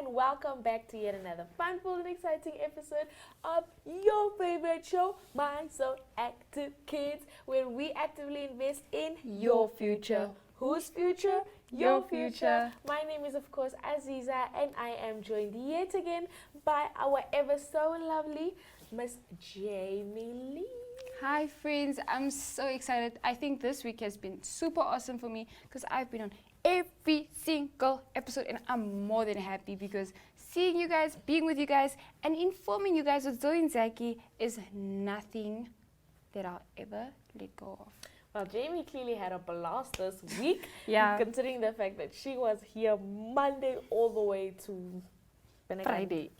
and welcome back to yet another fun-filled and exciting episode of your favorite show, My So Active Kids, where we actively invest in your future. Whose future? Your future. My name is, of course, Aziza, and I am joined yet again by our ever so lovely Miss Jamie Lee. Hi friends, I'm so excited. I think this week has been super awesome for me because I've been on every single episode and I'm more than happy because seeing you guys, being with you guys and informing you guys with Zoe and Zaki is nothing that I'll ever let go of. Well, Jamie clearly had a blast this week, Yeah. considering the fact that she was here Monday all the way to Friday.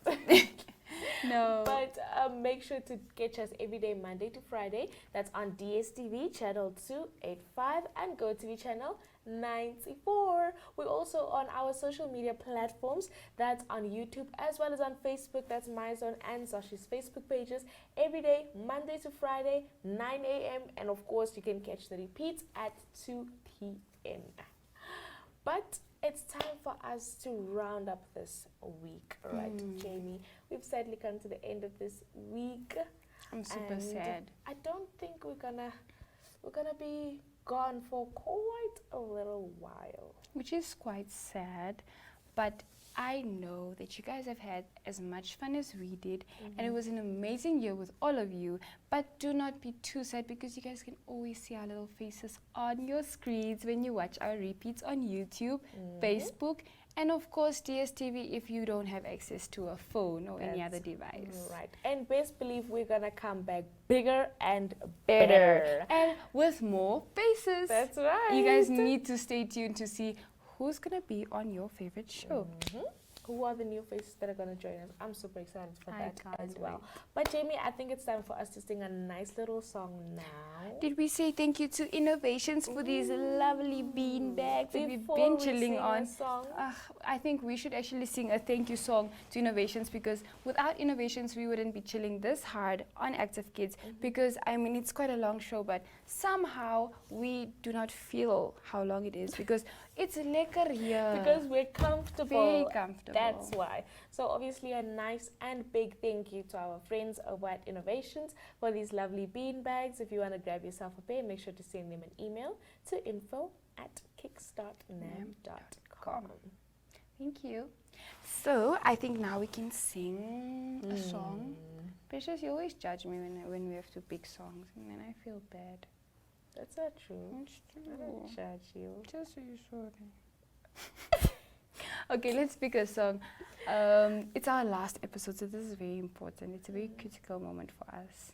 No. But make sure to catch us every day, Monday to Friday. That's on Dstv channel 285 and Gotv channel 94. We're also on our social media platforms. That's on YouTube as well as on Facebook. That's my zone and Sashi's Facebook pages every day, Monday to Friday, 9 a.m. And of course, you can catch the repeats at 2 p.m. But it's time for us to round up this week, right, Jamie? We've sadly come to the end of this week. I'm super sad. I don't think we're gonna be gone for quite a little while. Which is quite sad, but I know that you guys have had as much fun as we did, and it was an amazing year with all of you. But do not be too sad because you guys can always see our little faces on your screens when you watch our repeats on YouTube, Facebook, and of course DSTV if you don't have access to a phone or any other device. Right. And best believe we're gonna come back bigger and better. And with more faces. That's right. You guys need to stay tuned to see who's gonna be on your favorite show. Who are the new faces that are going to join us? I'm super excited for I that can't as well. wait. But Jamie, I think it's time for us to sing a nice little song now. Did we say thank you to Innovations for these lovely bean bags that we've Before been we chilling sing on? a song, I think we should actually sing a thank you song to Innovations because without Innovations we wouldn't be chilling this hard on Active Kids because I mean it's quite a long show but somehow we do not feel how long it is because it's lekker here. because we're comfortable. Very comfortable. That's why. So obviously a nice and big thank you to our friends over at Innovations for these lovely bean bags. If you want to grab yourself a pair, make sure to send them an email to info@kickstartnam.com. Thank you. So I think now we can sing a song. Precious, you always judge me when we have to pick songs and then I feel bad. That's not true. It's I don't true. judge you. Just so you're sorry. Okay, let's pick a song. It's our last episode, so this is very important. It's a very critical moment for us.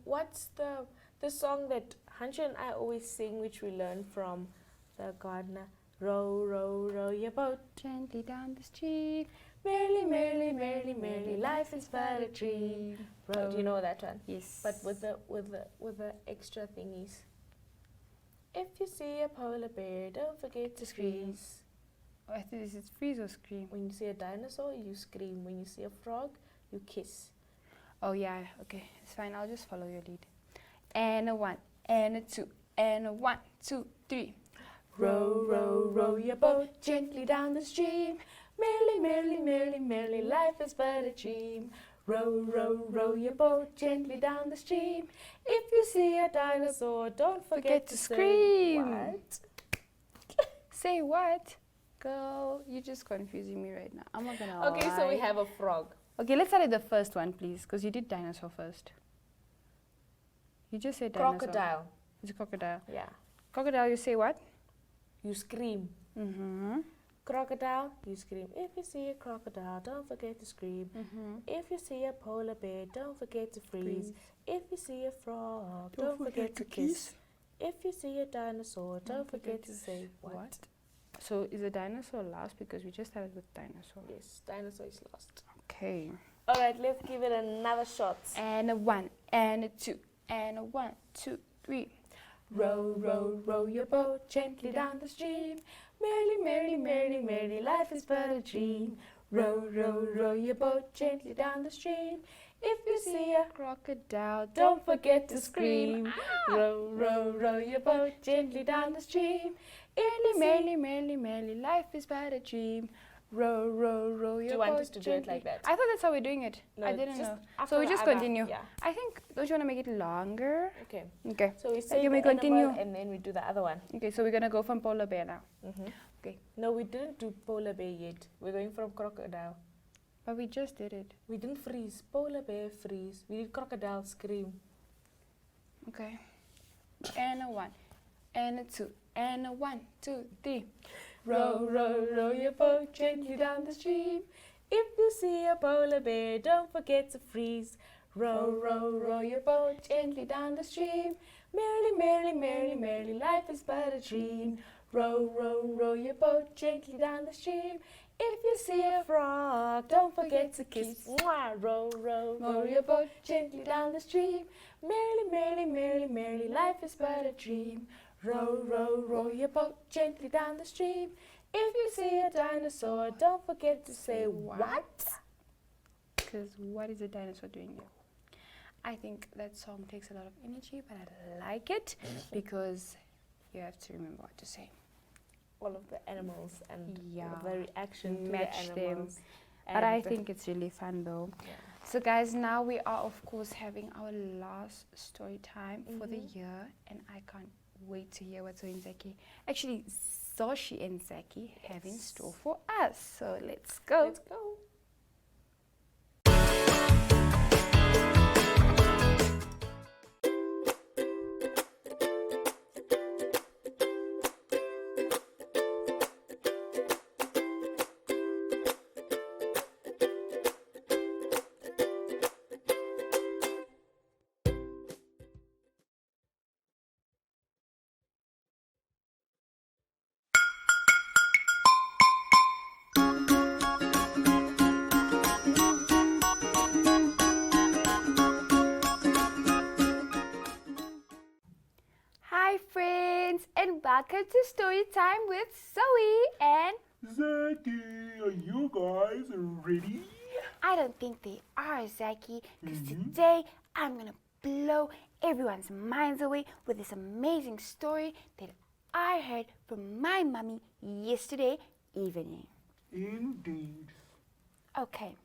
What's the song that Hansha and I always sing, which we learn from the gardener? Row, row, row your boat Gently down the street. merrily, merrily, merrily, merrily. Life is but a dream. Row. Do you know that one? Yes. But with the extra thingies. If you see a polar bear, don't forget to scream. Oh, I think this is freeze or scream. When you see a dinosaur, you scream. When you see a frog, you kiss. Oh yeah, okay, it's fine. I'll just follow your lead. And a 1, and a 2, and a 1, 2, 3. Row, row, row your boat gently down the stream. Merrily, merrily, merrily, merrily, life is but a dream. Row, row, row your boat gently down the stream. If you see a dinosaur, don't forget to scream. What? Say what? Girl, you're just confusing me right now. I'm not gonna lie. Okay, so we have a frog. Okay, let's start at the first one, please, because you did dinosaur first. You just said dinosaur. Crocodile. It's a crocodile. Yeah. Crocodile, you say what? You scream. Crocodile, you scream. If you see a crocodile, don't forget to scream. If you see a polar bear, don't forget to freeze. If you see a frog, don't forget to kiss. If you see a dinosaur, don't forget to say what? So is a dinosaur last because we just started with dinosaur? Yes, dinosaur is lost. Okay. All right, let's give it another shot. And a 1, and a 2, and a 1, 2, 3. Row, row, row your boat gently down the stream. Merrily, merrily, merrily, merrily, life is but a dream. Row, row, row your boat gently down the stream. If you see a crocodile, don't forget to scream. Row, row, row your boat gently down the stream. Merrily, merrily, merrily, merrily, life is but a dream. Row, row, row your Do you boat want us to do it gently. like that? I thought that's how we're doing it. No, I didn't just know. after So we the just other, continue. yeah. I think, don't you want to make it longer? Okay. Okay. So we say Can we the animal continue? and then we do the other one. Okay, so we're going to go from polar bear now. Okay. No, we didn't do polar bear yet. We're going from crocodile. But we just did it. We didn't freeze. Polar bear freeze. We did crocodile scream. Okay. And a 1, and a 2, and a 1, 2, 3. Row, row, row your boat gently down the stream. If you see a polar bear, don't forget to freeze. Row, row, row your boat gently down the stream. Merrily, merrily, merrily, merrily, life is but a dream. Row, row, row your boat gently down the stream. If you see a frog, don't forget to kiss. Mwah! Row, row, row your boat gently down the stream. Merrily, merrily, merrily, merrily, life is but a dream. Row, row, row your boat gently down the stream. If you see a dinosaur, don't forget to say what? Because what is a dinosaur doing there? I think that song takes a lot of energy, but I like it because you have to remember what to say. All of the animals and Yeah. the reaction to Match the them. animals. But I And, think it's really fun though. yeah. So guys, now we are of course having our last story time for the year, and I can't wait to hear what Zoe and Zaki, actually Zoshi and Zaki have in store for us. So let's go. Let's go. Hi friends, and welcome to Story Time with Zoe and Zaki, are you guys ready? I don't think they are, Zaki, because today I'm going to blow everyone's minds away with this amazing story that I heard from my mummy yesterday evening. Indeed. Okay.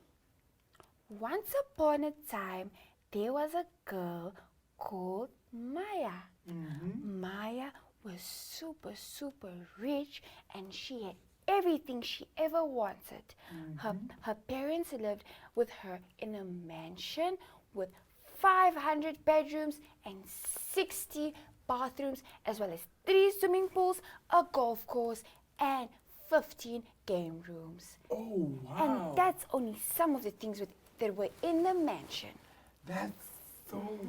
Once upon a time, there was a girl called Maya. Maya was super, super rich, and she had everything she ever wanted. Her parents lived with her in a mansion with 500 bedrooms and 60 bathrooms, as well as 3 swimming pools, a golf course, and 15 game rooms. Oh, wow. And that's only some of the things that were in the mansion. That's so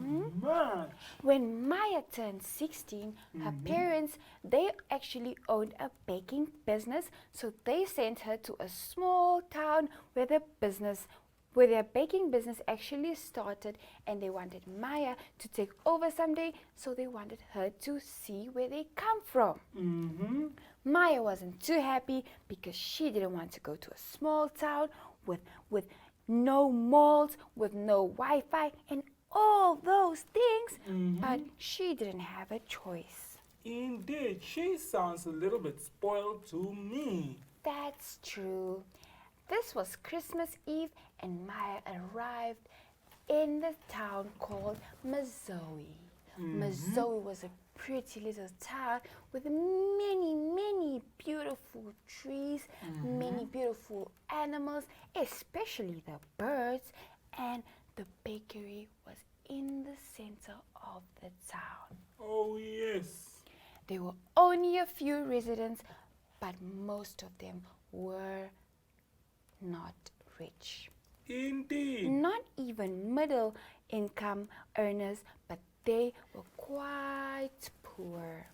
much. When Maya turned 16, her parents, they actually owned a baking business, so they sent her to a small town where their baking business actually started, and they wanted Maya to take over someday, so they wanted her to see where they come from. Maya wasn't too happy because she didn't want to go to a small town with no malls, with no Wi-Fi, and all those things, but she didn't have a choice. Indeed, she sounds a little bit spoiled to me. That's true. This was Christmas Eve, and Maya arrived in the town called Mazoe. Mazoe was a pretty little town with many, many beautiful trees, many beautiful animals, especially the birds, and the bakery was in the center of the town. Oh, yes. There were only a few residents, but most of them were not rich. Indeed. Not even middle income earners, but they were quite poor.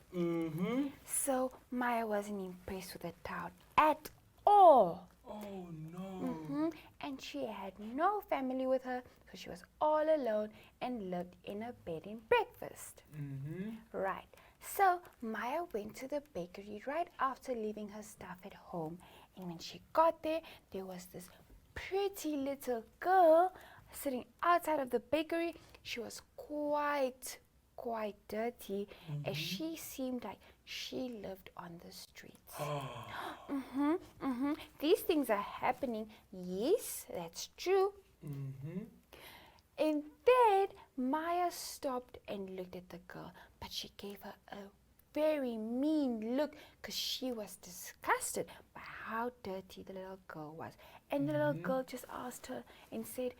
So Maya wasn't impressed with the town at all. Oh, no. And she had no family with her, so she was all alone and lived in a bed and breakfast. Right. So Maya went to the bakery right after leaving her stuff at home. And when she got there, there was this pretty little girl sitting outside of the bakery. She was quite dirty, as she seemed like she lived on the streets. These things are happening. Yes, that's true. And then Maya stopped and looked at the girl, but she gave her a very mean look because she was disgusted by how dirty the little girl was. And the little girl just asked her and said,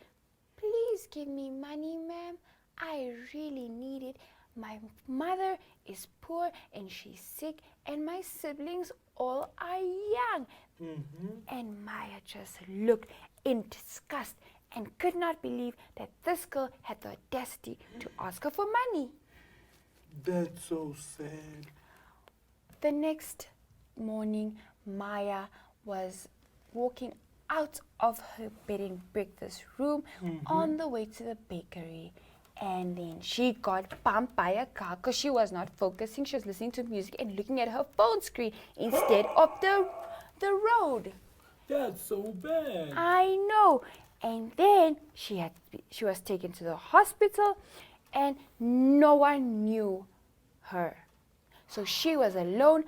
"Please give me money, ma'am. I really need it. My mother is poor and she's sick, and my siblings all are young." And Maya just looked in disgust and could not believe that this girl had the audacity to ask her for money. That's so sad. The next morning, Maya was walking out of her bed and breakfast room on the way to the bakery. And then she got bumped by a car because she was not focusing. She was listening to music and looking at her phone screen instead of the road. That's so bad. I know. And then she was taken to the hospital, and no one knew her. So she was alone,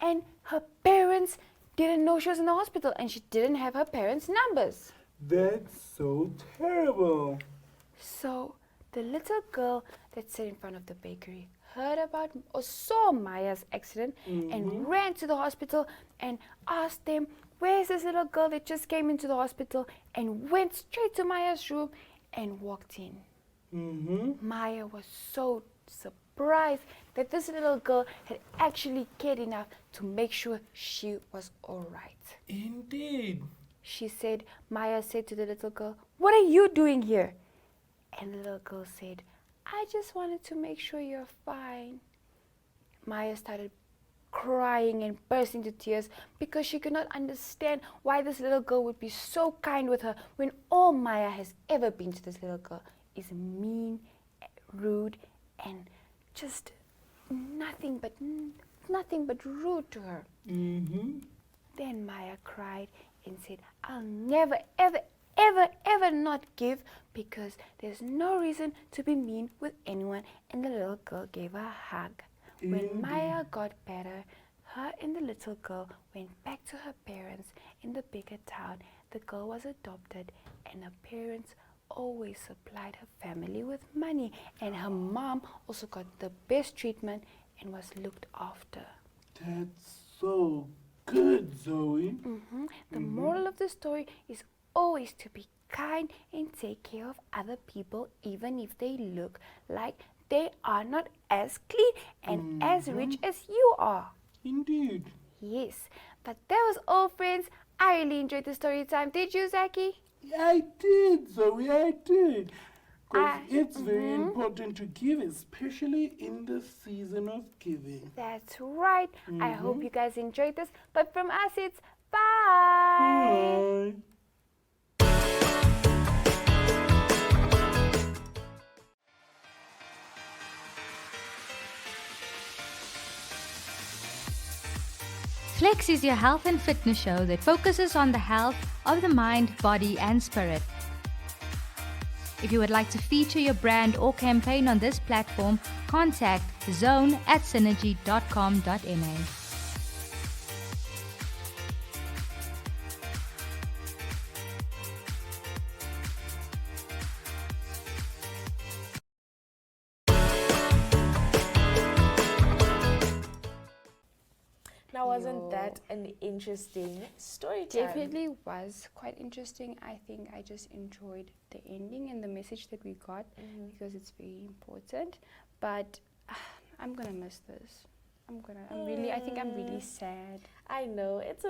and her parents didn't know she was in the hospital, and she didn't have her parents' numbers. That's so terrible. So the little girl that sat in front of the bakery heard about or saw Maya's accident and ran to the hospital and asked them, "Where's this little girl that just came into the hospital?" and went straight to Maya's room and walked in. Maya was so surprised that this little girl had actually cared enough to make sure she was all right. Indeed. Maya said to the little girl, "What are you doing here?" And the little girl said, "I just wanted to make sure you're fine." Maya started crying and burst into tears because she could not understand why this little girl would be so kind with her when all Maya has ever been to this little girl is mean, rude, and just nothing but rude to her. Then Maya cried and said, "I'll never, ever not give, because there's no reason to be mean with anyone." And the little girl gave her a hug. When Maya got better, her and the little girl went back to her parents in the bigger town. The girl was adopted, and her parents always supplied her family with money, and her mom also got the best treatment and was looked after. That's so good, Zoe. The moral of the story is always to be kind and take care of other people, even if they look like they are not as clean and as rich as you are. Indeed. Yes, but that was all, friends. I really enjoyed the story time. Did you, Zaki? I did, Zoe, I did. Because it's very important to give, especially in the season of giving. That's right. I hope you guys enjoyed this. But from us, it's bye. Bye. Flex is your health and fitness show that focuses on the health of the mind, body, and spirit. If you would like to feature your brand or campaign on this platform, contact zone@synergy.com.na. Now, wasn't that an interesting story time? Definitely was quite interesting. I think I just enjoyed the ending and the message that we got because it's very important. But I'm gonna miss this. I think I'm really sad. I know, it's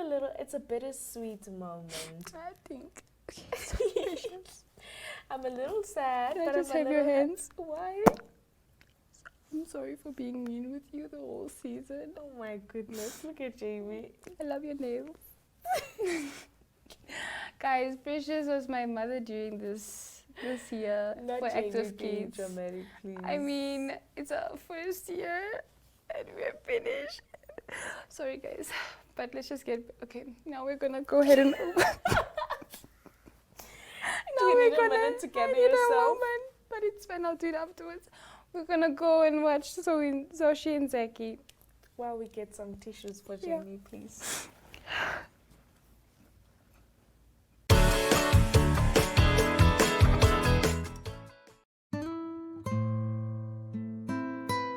a bittersweet moment. I think. I'm a little sad, Can but I just I'm a have your little hands? Why? I'm sorry for being mean with you the whole season. Oh my goodness, look at Jamie. I love your nails. Guys, Precious was my mother during this year Not for Jamie Active being Kids. dramatic, please. I mean, it's our first year and we're finished. Sorry guys, but let's just get, okay, now we're gonna go ahead and You need a minute to gather yourself. But it's fine. I'll do it afterwards. We're gonna go and watch Zoshi and Zaki. While we get some tissues for Jamie, please.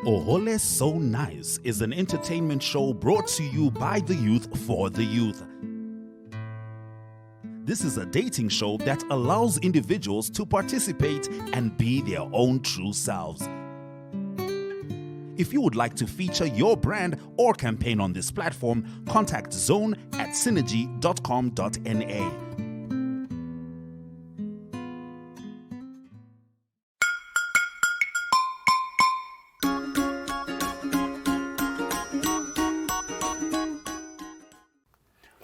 Ohole So Nice is an entertainment show brought to you by the youth for the youth. This is a dating show that allows individuals to participate and be their own true selves. If you would like to feature your brand or campaign on this platform, contact zone@synergy.com.na.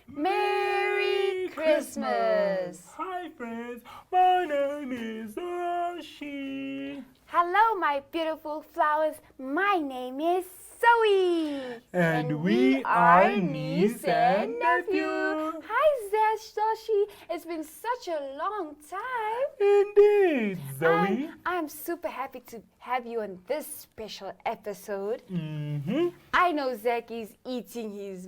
Merry Christmas! Hi friends, my name is Zoshi. Hello, my beautiful flowers. My name is Zoe. And we are niece and nephew. Hi, Zoshi. It's been such a long time. Indeed, Zoe. I'm super happy to have you on this special episode. Mm-hmm. I know Zaki's eating his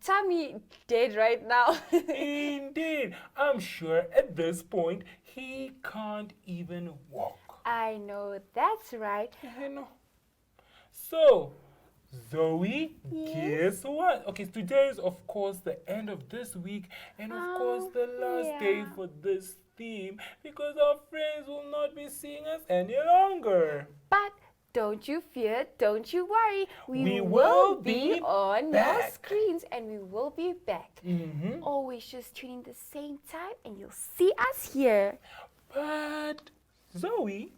tummy dead right now. Indeed. I'm sure at this point he can't even walk. I know, that's right. I know. So, Zoe, guess what? Okay, today is of course the end of this week and of course the last day for this theme because our friends will not be seeing us any longer. But don't you fear, don't you worry. We will be on back. your screens and we will be back. Mm-hmm. Always just tune in the same time and you'll see us here. But Zoe,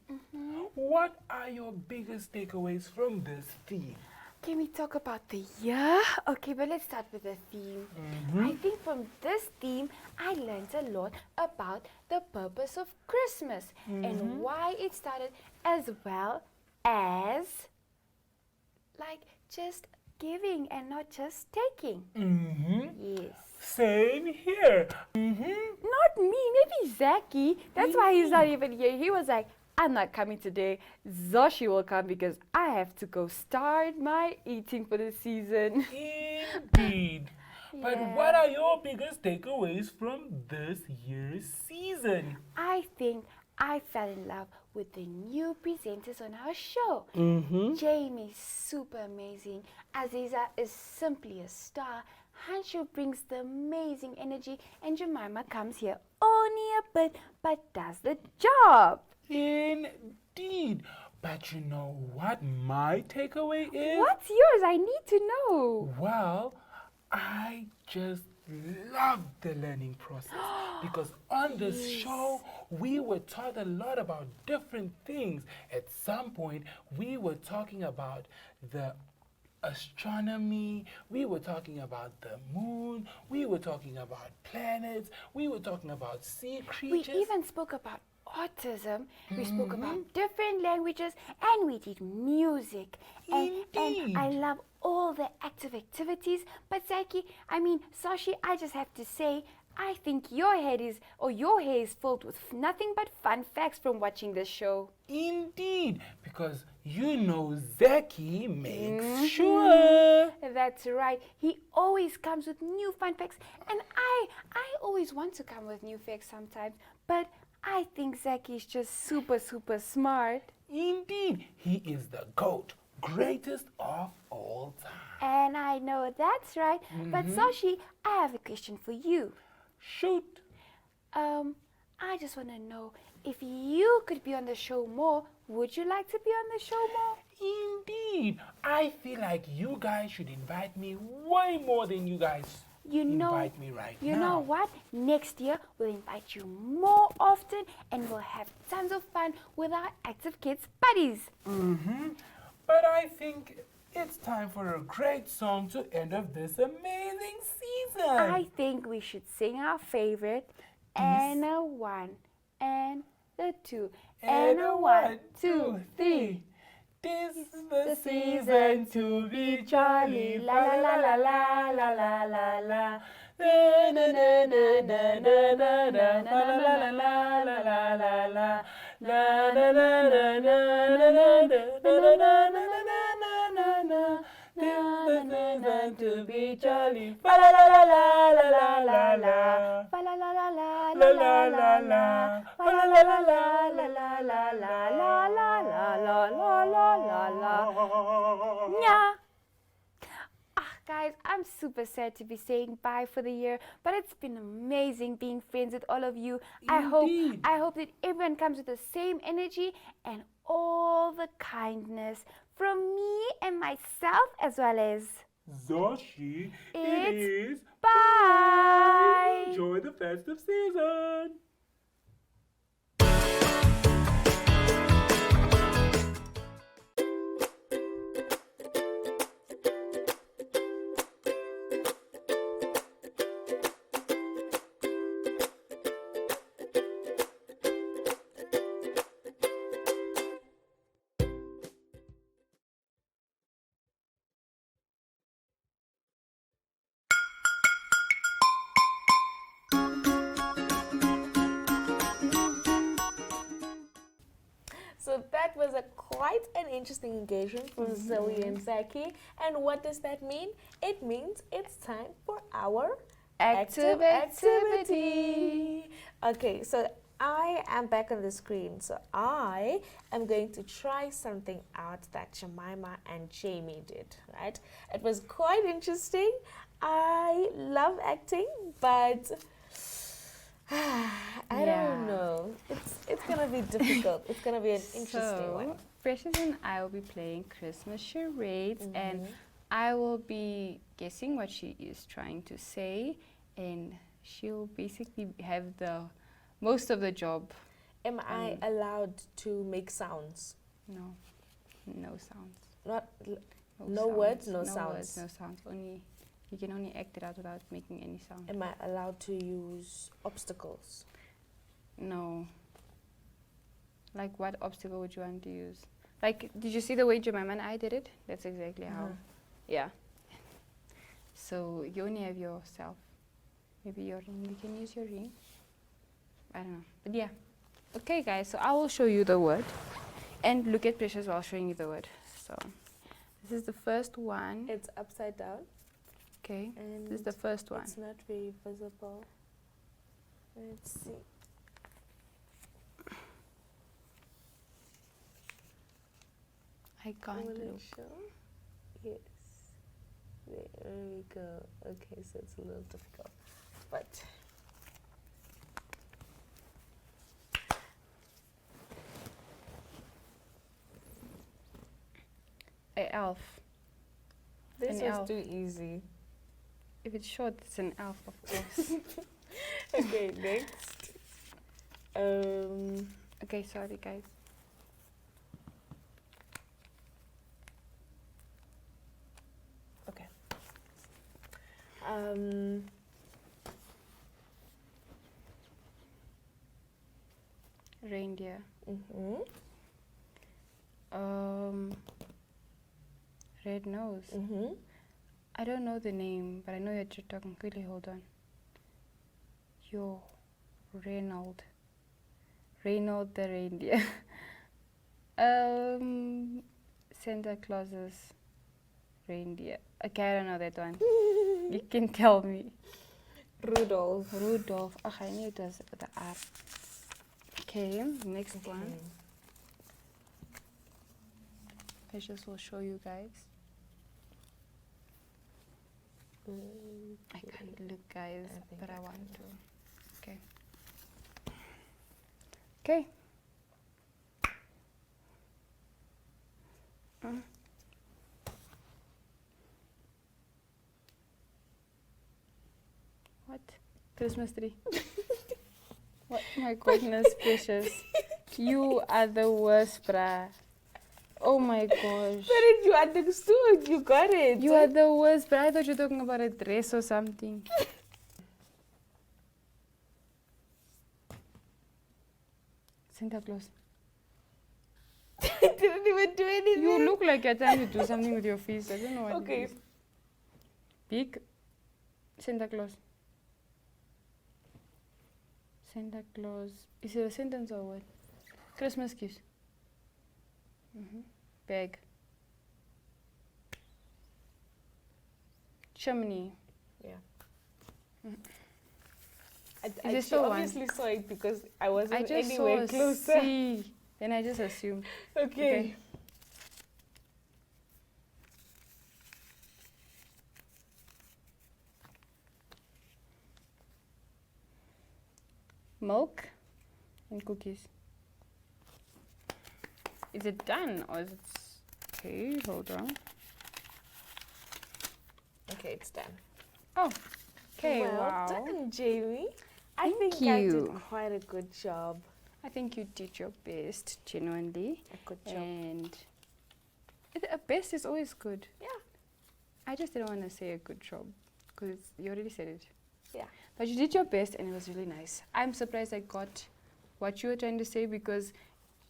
what are your biggest takeaways from this theme? Can we talk about the year? Okay, but let's start with the theme. I think from this theme, I learned a lot about the purpose of Christmas and why it started, as well as like just giving and not just taking. Yes. Same here. Not me, maybe Zaki. That's why he's not even here. He was like, I'm not coming today. Zoshi will come because I have to go start my eating for the season. Indeed. But what are your biggest takeaways from this year's season? I think I fell in love with the new presenters on our show. Jamie's super amazing. Aziza is simply a star. Hanshu brings the amazing energy, and Jemima comes here only a bit, but does the job. Indeed. But you know what my takeaway is? What's yours? I need to know. Well, I just love the learning process because on this show we were taught a lot about different things. At some point we were talking about the astronomy, we were talking about the moon, we were talking about planets, we were talking about sea creatures. We even spoke about autism, we spoke about different languages, and we did music. And I love all the active activities. But Zaki, Sashi, I just have to say, I think your hair is filled with nothing but fun facts from watching this show. Indeed, because you know Zaki makes sure. That's right. He always comes with new fun facts, and I always want to come with new facts sometimes, but I think Zaki is just super, super smart. Indeed, he is the GOAT, greatest of all time. And I know that's right. But Sashi, I have a question for you. Shoot. I just want to know, if you could be on the show more, would you like to be on the show more? Indeed. I feel like you guys should invite me way more than you guys invite me right now. You know what? Next year, we'll invite you more often and we'll have tons of fun with our Active Kids buddies. But I think it's time for a great song to end of this amazing season. I think we should sing our favorite, and a 1, and a 2, and a 1, 2, 3. This is the season to be jolly, la la la la la la la la la. To be jolly. Fa la la la la la la la. Fa la la la la La la la la. fa la la la la la la la la la la la la la la. Yeah. Guys, I'm super sad to be saying bye for the year, but it's been amazing being friends with all of you. Indeed. I hope that everyone comes with the same energy and all the kindness from me and myself as well as Zoshi, it It's is bye. Enjoy the festive season. So that was quite an interesting engagement from Zoe and Zaki. And what does that mean? It means it's time for our Active activity. Okay, so I am back on the screen. So I am going to try something out that Jemima and Jamie did, right? It was quite interesting. I love acting, but I don't know. It's gonna be difficult. It's gonna be an interesting one. Precious and I will be playing Christmas charades, and I will be guessing what she is trying to say, and she'll basically have the most of the job. Am I allowed to make sounds? No, no sounds. Not no sounds. words, no Words, sounds. no sounds. Only you can only act it out without making any sound. Am I allowed to use obstacles? No. Like, what obstacle would you want to use? Like, did you see the way Jemima and I did it? That's exactly how. Yeah. So you only have yourself. Maybe your ring. You can use your ring. I don't know. But yeah. Okay, guys. So I will show you the word, and look at Precious while showing you the word. So this is the first one. It's upside down. Okay. And This is the first one. it's not very visible. Let's see. I can't Will it look. show? Yes. There we go. Okay, so it's a little difficult. But A elf. this An was elf. too easy. If it's short, it's an elf, of course. Okay, next. Okay, sorry, guys. Okay. Reindeer. Mhm. Red nose. Mhm. I don't know the name, but I know that you're talking. Quickly, hold on. Yo, Reynold. Reynold the reindeer. Santa Claus's reindeer. Okay, I don't know that one. You can tell me. Rudolph. Rudolph. Oh, I knew it was with the R. Okay, next one. I just will show you guys. I can't look, guys, but I want to. Okay. Okay. What? Christmas tree. What? My goodness gracious. You are the worst, bruh. Oh my gosh. But you understood. You got it. You are the worst, but I thought you were talking about a dress or something. Santa Claus. I didn't even do anything. You look like you're trying to do something with your face. I don't know what Okay. it is. Big Santa Claus. Santa Claus. Is it a sentence or what? Christmas gifts. Bag. Chimney. Yeah. there She still one? obviously saw it because I I wasn't just anywhere saw closer. C. Then I just assumed. Okay. Milk and cookies. Is it done or is it? Okay, hold on. Okay, it's done. Oh, okay, Well wow. done, Jamie. I Thank think I did you. quite a good job. I think you did your best, genuinely. A good job. And a best is always good. Yeah. I just didn't want to say a good job because you already said it. Yeah. But you did your best and it was really nice. I'm surprised I got what you were trying to say because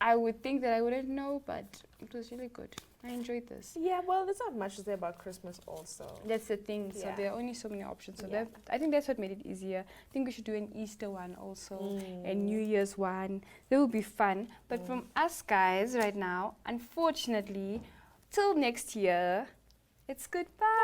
I would think that I wouldn't know, but it was really good. I enjoyed this. Yeah, well, there's not much to say about Christmas also. That's the thing. So Yeah. there are only so many options. So Yeah. that, I think that's what made it easier. I think we should do an Easter one also, and New Year's one. That would be fun. But from us guys right now, unfortunately, till next year, it's goodbye.